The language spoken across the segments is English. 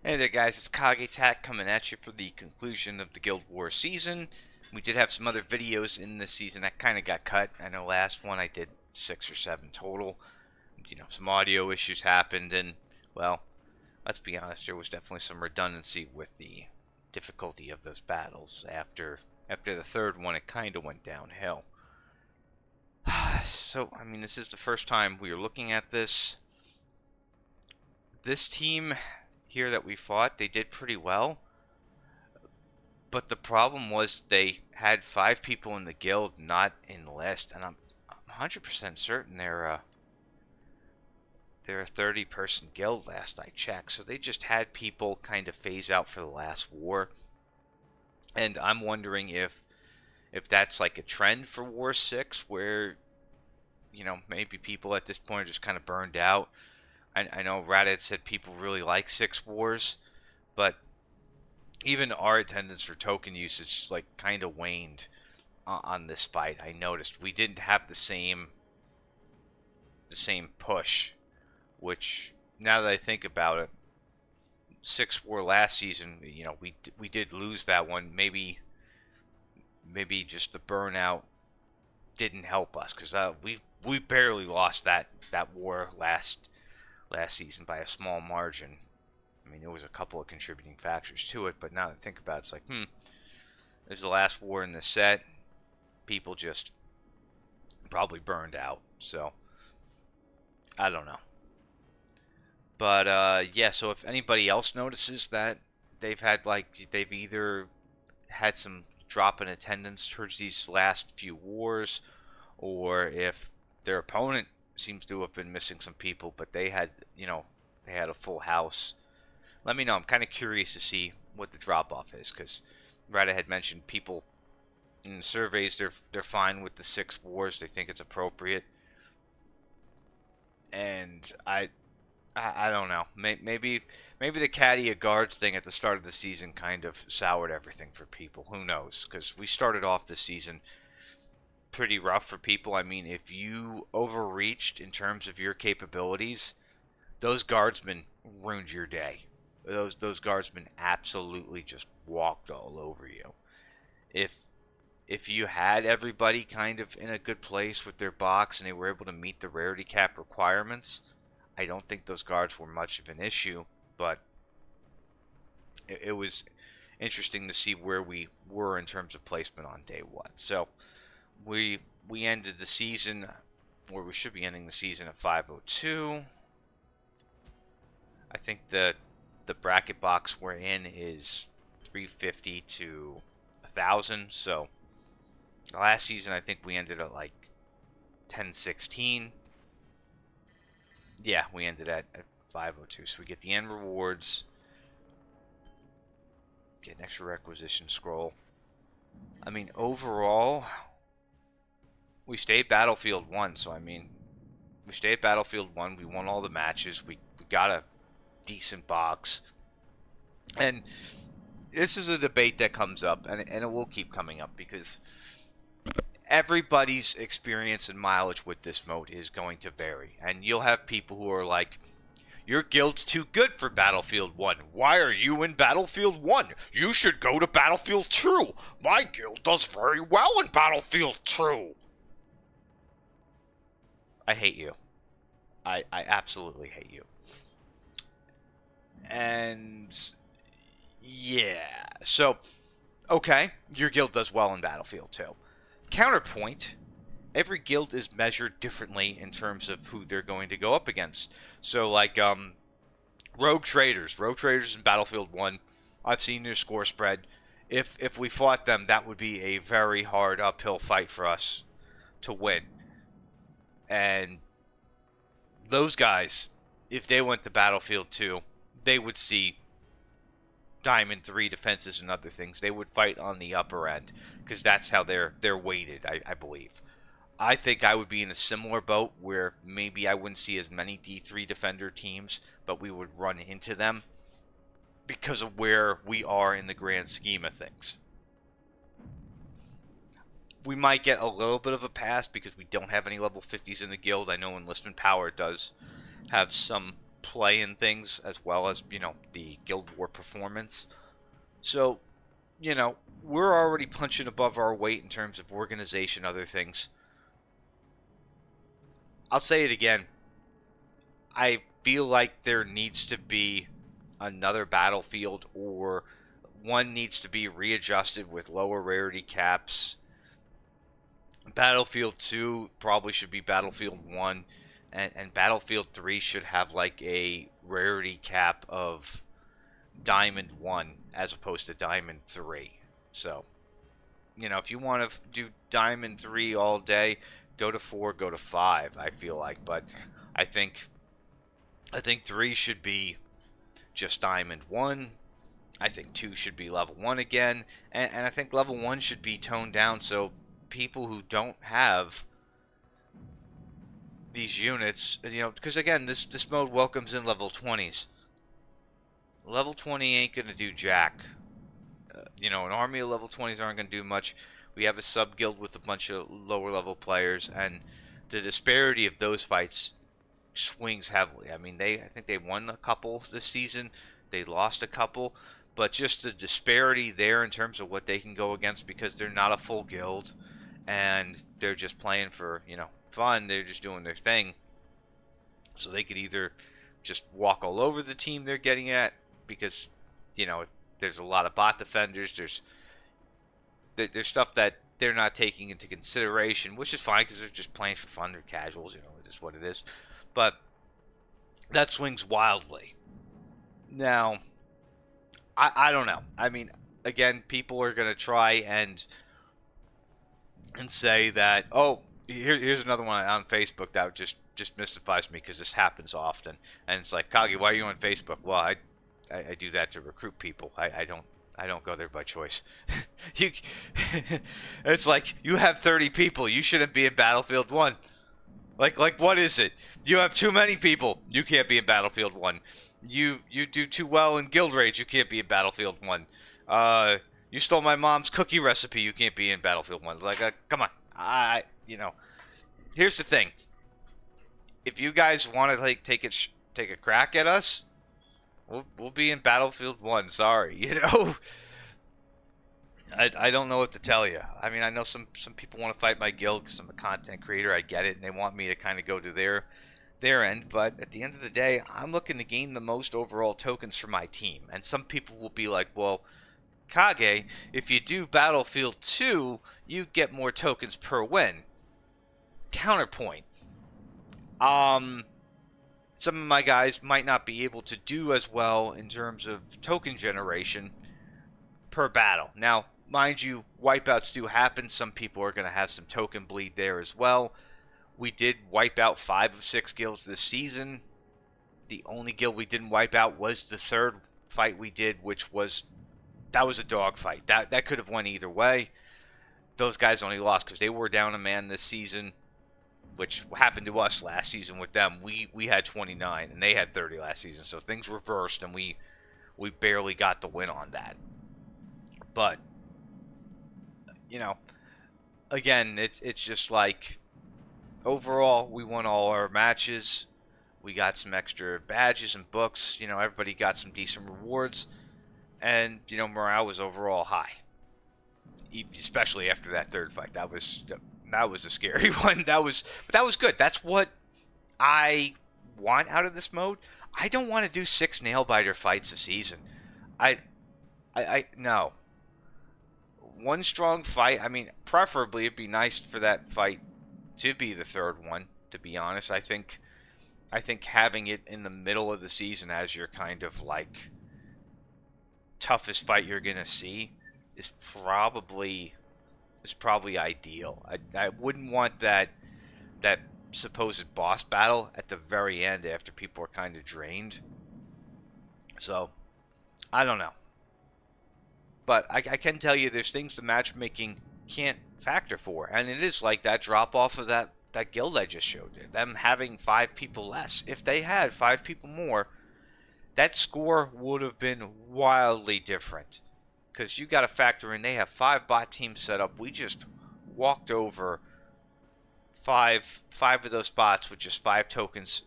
Hey there guys, it's Kage coming at you for the conclusion of the Guild Wars season. We did have some other videos in this season that kind of got cut. I know last one I did 6 or 7 total. Some audio issues happened and, well, let's be honest, there was definitely some redundancy with the difficulty of those battles. After the third one, it kind of went downhill. So, this is the first time we are looking at this. This team here that we fought, they did pretty well, but the problem was they had 5 people in the guild not enlist, and I'm 100% certain they're a 30-person guild last I checked, so they just had people kind of phase out for the last war. And I'm wondering if that's like a trend for War 6 where maybe people at this point are just kind of burned out. I know Reddit said people really like 6 Wars, but even our attendance for token usage like kind of waned on this fight. I noticed we didn't have the same push, which now that I think about it, 6 War last season, we did lose that one. Maybe just the burnout didn't help us, because we barely lost that war last season by a small margin. There was a couple of contributing factors to it, but now that I think about it, it's like, this is the last war in the set. People just probably burned out, so I don't know. But yeah, so if anybody else notices that they've either had some drop in attendance towards these last few wars, or if their opponent seems to have been missing some people, but they had a full house, let me know. I'm kind of curious to see what the drop-off is, because Reddit had mentioned people in the surveys, they're fine with the 6 wars. They think it's appropriate. And I don't know. Maybe the Cadia Guards thing at the start of the season kind of soured everything for people. Who knows? Because we started off the season pretty rough for people. If you overreached in terms of your capabilities, those guardsmen ruined your day. Those guardsmen absolutely just walked all over you. If you had everybody kind of in a good place with their box and they were able to meet the rarity cap requirements, I don't think those guards were much of an issue. But it was interesting to see where we were in terms of placement on day 1. So we ended the season, or we should be ending the season at 502. I think the bracket box we're in is 350 to 1,000. So last season I think we ended at like 1016. Yeah, we ended at 502. So we get the end rewards, get an extra requisition scroll. Overall, we stayed Battlefield 1. So we stayed Battlefield 1. We won all the matches. We got a decent box. And this is a debate that comes up, and it will keep coming up, because everybody's experience and mileage with this mode is going to vary. And you'll have people who are like, your guild's too good for Battlefield 1. Why are you in Battlefield 1? You should go to Battlefield 2. My guild does very well in Battlefield 2. I hate you. I absolutely hate you. And yeah, so okay, your guild does well in Battlefield 2. Counterpoint, every guild is measured differently in terms of who they're going to go up against. So like Rogue Traders in Battlefield 1, I've seen their score spread. If we fought them, that would be a very hard uphill fight for us to win. And those guys, if they went to Battlefield 2, they would see Diamond 3 defenses and other things. They would fight on the upper end, because that's how they're weighted, I believe. I think I would be in a similar boat where maybe I wouldn't see as many D3 defender teams, but we would run into them because of where we are in the grand scheme of things. We might get a little bit of a pass because we don't have any level 50s in the guild. I know Enlistment Power does have some play in things as well as, the Guild War performance. So, we're already punching above our weight in terms of organization, other things. I'll say it again. I feel like there needs to be another battlefield, or one needs to be readjusted with lower rarity caps. Battlefield 2 probably should be Battlefield 1, and Battlefield 3 should have like a rarity cap of Diamond 1 as opposed to Diamond 3. So, if you want to do Diamond 3 all day, go to 4, go to 5, I feel like. But I think 3 should be just Diamond 1. I think 2 should be level 1 again. And I think level 1 should be toned down so people who don't have these units, because again, this mode welcomes in level 20s. Level 20 ain't going to do jack. An army of level 20s aren't going to do much. We have a sub-guild with a bunch of lower-level players, and the disparity of those fights swings heavily. I mean, I think they won a couple this season. They lost a couple. But just the disparity there in terms of what they can go against, because they're not a full guild, and they're just playing for, fun. They're just doing their thing. So they could either just walk all over the team they're getting at, because, there's a lot of bot defenders. There's stuff that they're not taking into consideration, which is fine because they're just playing for fun. They're casuals, it is what it is. But that swings wildly. Now, I don't know. I mean, again, people are going to try and say that, here's another one on Facebook that just mystifies me, because this happens often. And it's like, Kage, why are you on Facebook? Well, I do that to recruit people. I don't go there by choice. It's like, you have 30 people. You shouldn't be in Battlefield 1. Like what is it? You have too many people. You can't be in Battlefield 1. You do too well in Guild Rage. You can't be in Battlefield 1. You stole my mom's cookie recipe. You can't be in Battlefield 1. Like, come on. Here's the thing. If you guys want to take a crack at us, we'll be in Battlefield 1. Sorry, I don't know what to tell you. I mean, I know some people want to fight my guild because I'm a content creator. I get it, and they want me to kind of go to their end. But at the end of the day, I'm looking to gain the most overall tokens for my team. And some people will be like, well, Kage, if you do Battlefield 2, you get more tokens per win. Counterpoint. Some of my guys might not be able to do as well in terms of token generation per battle. Now, mind you, wipeouts do happen. Some people are going to have some token bleed there as well. We did wipe out 5 of 6 guilds this season. The only guild we didn't wipe out was the third fight we did, which was a dog fight. That could have went either way. Those guys only lost because they were down a man this season, which happened to us last season with them. We had 29 and they had 30 last season, so things reversed and we barely got the win on that. But again, it's just like, overall we won all our matches. We got some extra badges and books. Everybody got some decent rewards, and morale was overall high, especially after that third fight. That was a scary one. But that was good. That's what I want out of this mode. I don't want to do 6 nail-biter fights a season. No. One strong fight. I mean, preferably it'd be nice for that fight to be the third one, to be honest. I think having it in the middle of the season as your kind of like toughest fight you're going to see is probably ideal. I wouldn't want that supposed boss battle at the very end after people are kind of drained. So, I don't know. But I can tell you there's things the matchmaking can't factor for. And it is like that drop off of that guild I just showed you. Them having 5 people less. If they had 5 people more, that score would have been wildly different. Because you got to factor in they have 5 bot teams set up. We just walked over 5 of those bots with just 5 tokens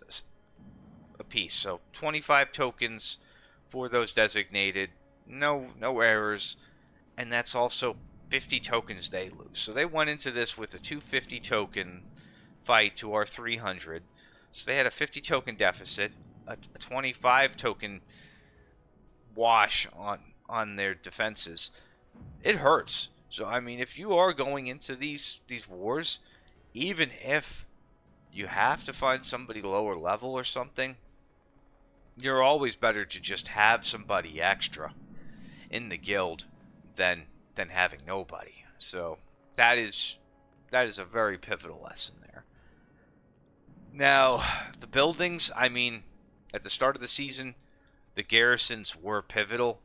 apiece. So 25 tokens for those designated. No errors. And that's also 50 tokens they lose. So they went into this with a 250 token fight to our 300. So they had a 50 token deficit, a 25 token wash on their defenses. It hurts. So I mean, if you are going into these wars, even if you have to find somebody lower level or something, you're always better to just have somebody extra in the guild than having nobody. So that is a very pivotal lesson there. Now, the buildings, I mean, at the start of the season, the garrisons were pivotal.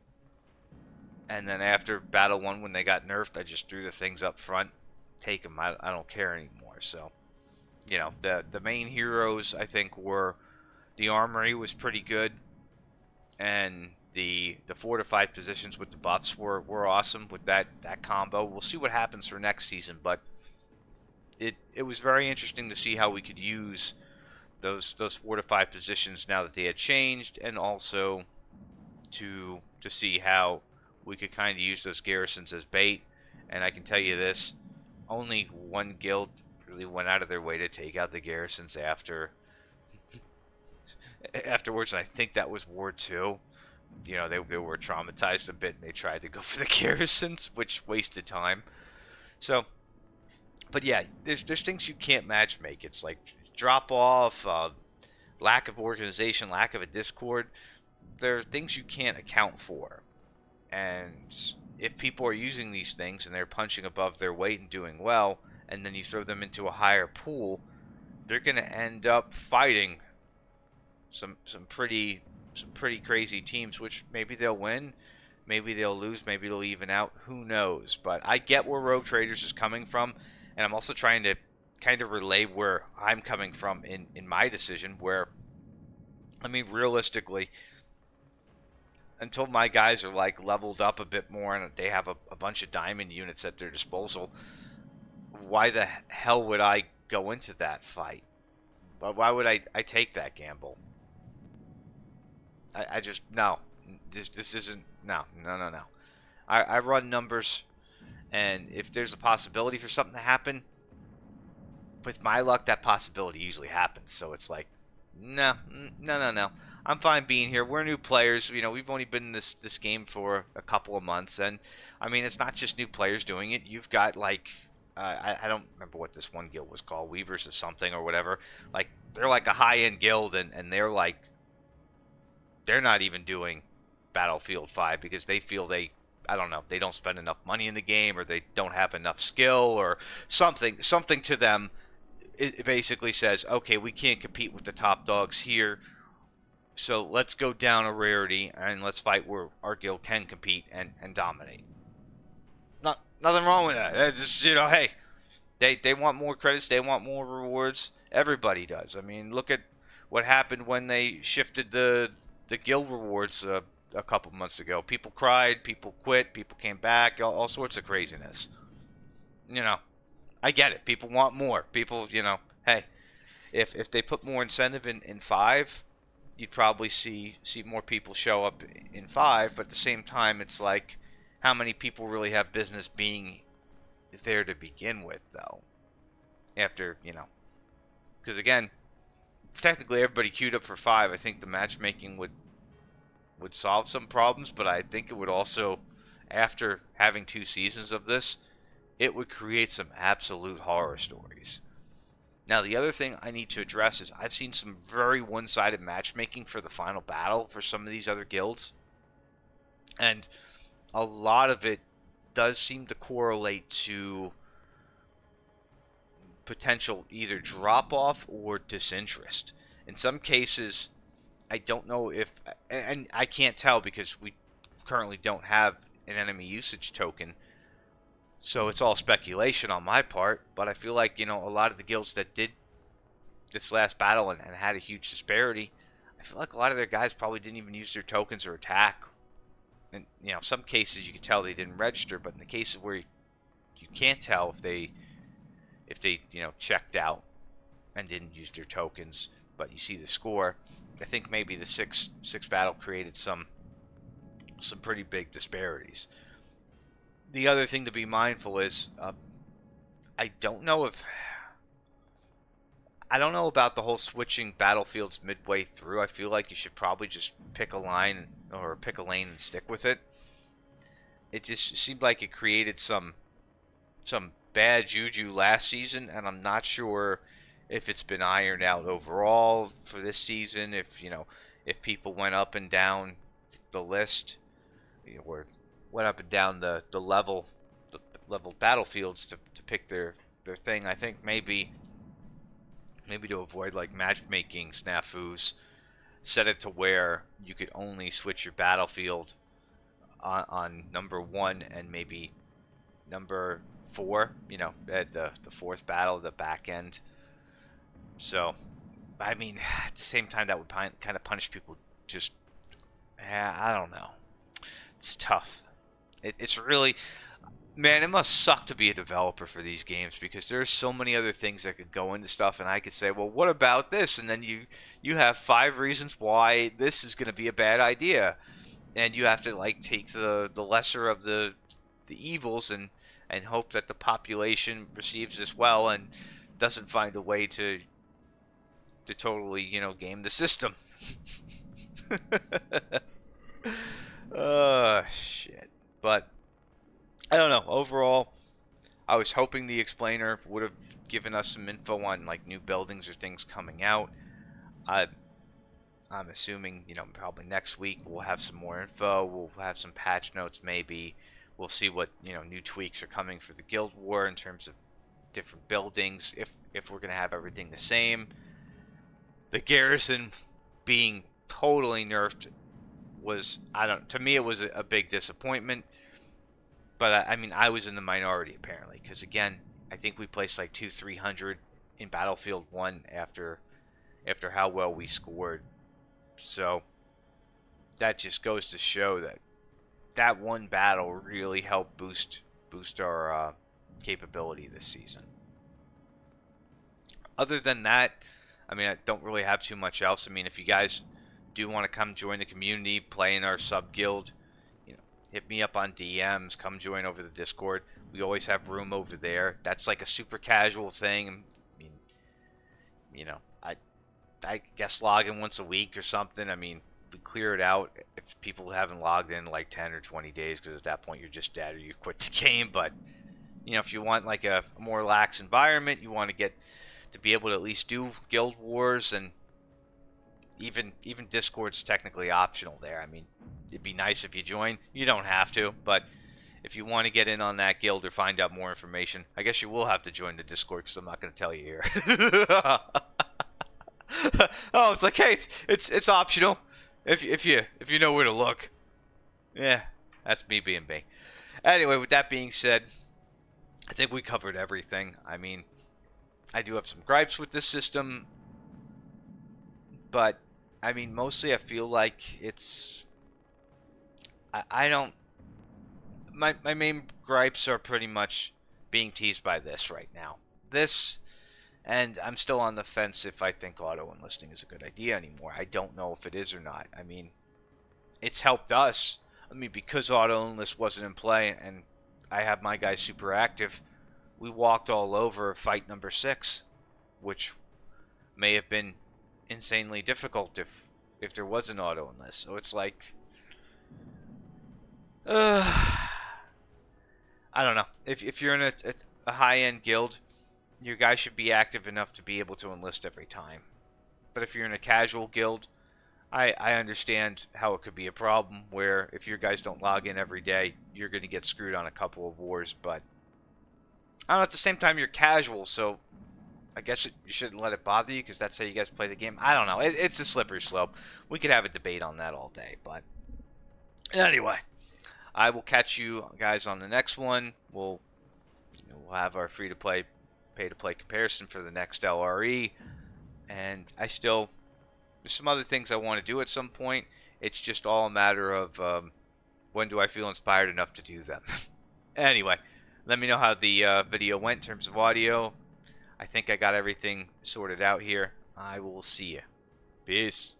And then after Battle 1, when they got nerfed, I just threw the things up front. Take them. I don't care anymore. So, you know, the main heroes, I think, were... The armory was pretty good. And the fortified positions with the buffs were awesome with that combo. We'll see what happens for next season. But it was very interesting to see how we could use those fortified positions now that they had changed. And also to see how we could kind of use those garrisons as bait. And I can tell you this, only one guild really went out of their way to take out the garrisons afterwards, and I think that was War 2. You know, they were traumatized a bit, and they tried to go for the garrisons, which wasted time. So, but yeah, there's things you can't matchmake. It's like drop off, lack of organization, lack of a Discord. There are things you can't account for. And if people are using these things and they're punching above their weight and doing well, and then you throw them into a higher pool, they're going to end up fighting some pretty crazy teams, which maybe they'll win, maybe they'll lose, maybe they'll even out. Who knows? But I get where Rogue Traders is coming from, and I'm also trying to kind of relay where I'm coming from in my decision, where, I mean, realistically, until my guys are like leveled up a bit more and they have a bunch of diamond units at their disposal, why the hell would I go into that fight? Why would I take that gamble? I just, no. This isn't, no. I run numbers, and if there's a possibility for something to happen, with my luck, that possibility usually happens. So it's like, no. I'm fine being here. We're new players. You know, we've only been in this game for a couple of months. And, I mean, it's not just new players doing it. You've got, like, I don't remember what this one guild was called, Weavers or something or whatever. Like, they're like a high-end guild, and they're like, they're not even doing Battlefield 5 because they feel they don't spend enough money in the game, or they don't have enough skill, or something to them. It basically says, okay, we can't compete with the top dogs here, so let's go down a rarity and let's fight where our guild can compete and dominate. Nothing wrong with that. It's just, you know, hey, they want more credits, they want more rewards. Everybody does. I mean, look at what happened when they shifted the guild rewards a couple months ago. People cried, people quit, people came back, all sorts of craziness. You know, I get it. People want more. People, you know, hey, if they put more incentive in 5, you'd probably see more people show up in 5. But at the same time, it's like, how many people really have business being there to begin with, though? After, you know, because again, technically everybody queued up for 5. I think the matchmaking would solve some problems, but I think it would also, after having 2 seasons of this, it would create some absolute horror stories. Now, the other thing I need to address is I've seen some very one-sided matchmaking for the final battle for some of these other guilds, and a lot of it does seem to correlate to potential either drop-off or disinterest. In some cases, I don't know if, and I can't tell because we currently don't have an enemy usage token, so it's all speculation on my part, but I feel like, you know, a lot of the guilds that did this last battle and had a huge disparity, I feel like a lot of their guys probably didn't even use their tokens or attack. And, you know, some cases you could tell they didn't register, but in the cases where you can't tell if they you know, checked out and didn't use their tokens, but you see the score, I think maybe the six battle created some pretty big disparities. The other thing to be mindful is I don't know if I don't know about the whole switching battlefields midway through. I feel like you should probably just pick a line or pick a lane and stick with it. It just seemed like it created some bad juju last season, and I'm not sure if it's been ironed out overall for this season. If people went up and down the list, or went up and down the level battlefields to pick their thing. I think maybe to avoid like matchmaking snafus, set it to where you could only switch your battlefield on number 1 and maybe number 4. At the fourth battle, the back end. So, I mean, at the same time, that would kind of punish people. Just, I don't know. It's tough. It's really, man, it must suck to be a developer for these games, because there's so many other things that could go into stuff, and I could say, well, what about this? And then you have 5 reasons why this is going to be a bad idea, and you have to like take the lesser of the evils and hope that the population receives this well and doesn't find a way to totally game the system. Shit. But I don't know. Overall, I was hoping the explainer would have given us some info on like new buildings or things coming out. I'm assuming, probably next week we'll have some more info. We'll have some patch notes maybe. We'll see what, new tweaks are coming for the Guild War in terms of different buildings, if we're going to have everything the same. The garrison being totally nerfed was, to me it was a big disappointment. But I mean, I was in the minority apparently, because again, I think we placed like 300 in Battlefield 1 after how well we scored. So that just goes to show that one battle really helped boost our capability this season. Other than that, I mean, I don't really have too much else. I mean, if you guys do want to come join the community, play in our sub guild, hit me up on DMs, come join over the Discord. We always have room over there. That's like a super casual thing. I mean, I guess log in once a week or something. I mean, we clear it out if people haven't logged in like 10 or 20 days, because at that point you're just dead or you quit the game. But if you want like a more lax environment, you want to get to be able to at least do guild wars, and even Discord's technically optional there. I mean, it'd be nice if you join. You don't have to, but if you want to get in on that guild or find out more information, I guess you will have to join the Discord, because I'm not going to tell you here. Oh, it's like, hey, it's optional if you know where to look. Yeah, that's me being me. Anyway, with that being said, I think we covered everything. I mean, I do have some gripes with this system, but I mean, mostly I feel like it's I don't my main gripes are pretty much being teased by this right now. This, and I'm still on the fence if I think auto enlisting is a good idea anymore. I don't know if it is or not. I mean, it's helped us. I mean, because auto enlist wasn't in play and I have my guys super active, we walked all over fight number 6, which may have been insanely difficult if there was an auto enlist. So it's like, I don't know. If you're in a high-end guild, your guys should be active enough to be able to enlist every time. But if you're in a casual guild, I understand how it could be a problem where if your guys don't log in every day, you're going to get screwed on a couple of wars. But I don't know, at the same time, you're casual, so I guess you shouldn't let it bother you, because that's how you guys play the game. I don't know. It's a slippery slope. We could have a debate on that all day. But anyway, I will catch you guys on the next one. We'll have our free-to-play, pay-to-play comparison for the next LRE. And there's some other things I want to do at some point. It's just all a matter of when do I feel inspired enough to do them. Anyway, let me know how the video went in terms of audio. I think I got everything sorted out here. I will see you. Peace.